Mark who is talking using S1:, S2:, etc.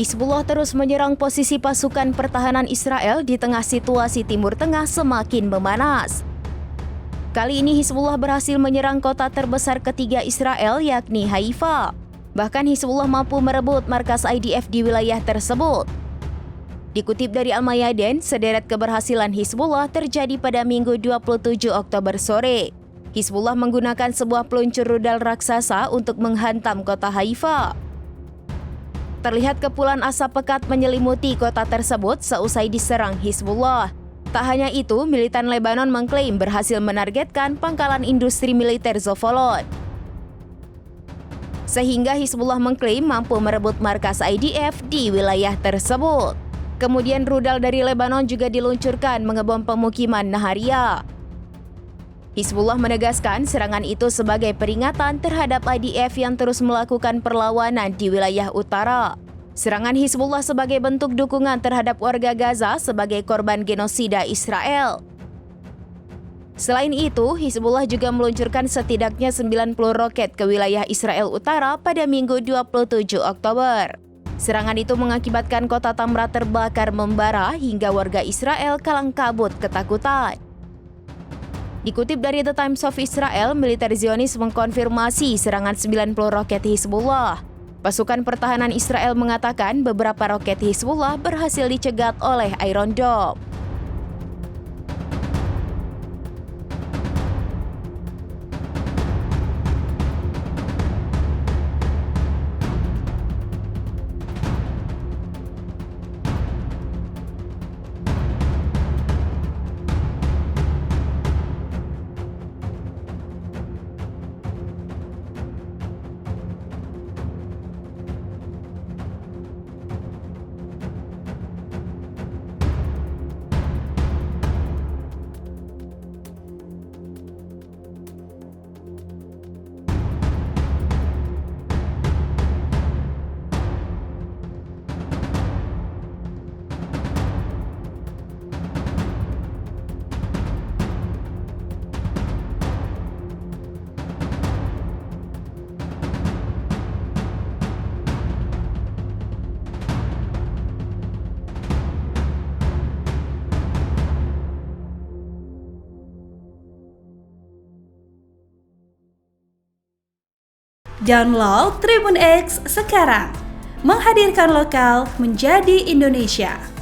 S1: Hizbullah terus menyerang posisi pasukan pertahanan Israel di tengah situasi Timur Tengah semakin memanas. Kali ini Hizbullah berhasil menyerang kota terbesar ketiga Israel yakni Haifa. Bahkan Hizbullah mampu merebut markas IDF di wilayah tersebut. Dikutip dari Al-Mayadin, sederet keberhasilan Hizbullah terjadi pada Minggu 27 Oktober sore. Hizbullah menggunakan sebuah peluncur rudal raksasa untuk menghantam kota Haifa. Terlihat kepulan asap pekat menyelimuti kota tersebut seusai diserang Hizbullah. Tak hanya itu, militan Lebanon mengklaim berhasil menargetkan pangkalan industri militer Zofolot. Sehingga Hizbullah mengklaim mampu merebut markas IDF di wilayah tersebut. Kemudian rudal dari Lebanon juga diluncurkan mengebom pemukiman Naharia. Hizbullah menegaskan serangan itu sebagai peringatan terhadap IDF yang terus melakukan perlawanan di wilayah utara. Serangan Hizbullah sebagai bentuk dukungan terhadap warga Gaza sebagai korban genosida Israel. Selain itu, Hizbullah juga meluncurkan setidaknya 90 roket ke wilayah Israel Utara pada Minggu 27 Oktober. Serangan itu mengakibatkan kota Tamra terbakar membara hingga warga Israel kalang kabut ketakutan. Dikutip dari The Times of Israel, militer Zionis mengkonfirmasi serangan 90 roket Hizbullah. Pasukan pertahanan Israel mengatakan beberapa roket Hizbullah berhasil dicegat oleh Iron Dome.
S2: Download Tribun X sekarang, menghadirkan lokal menjadi Indonesia.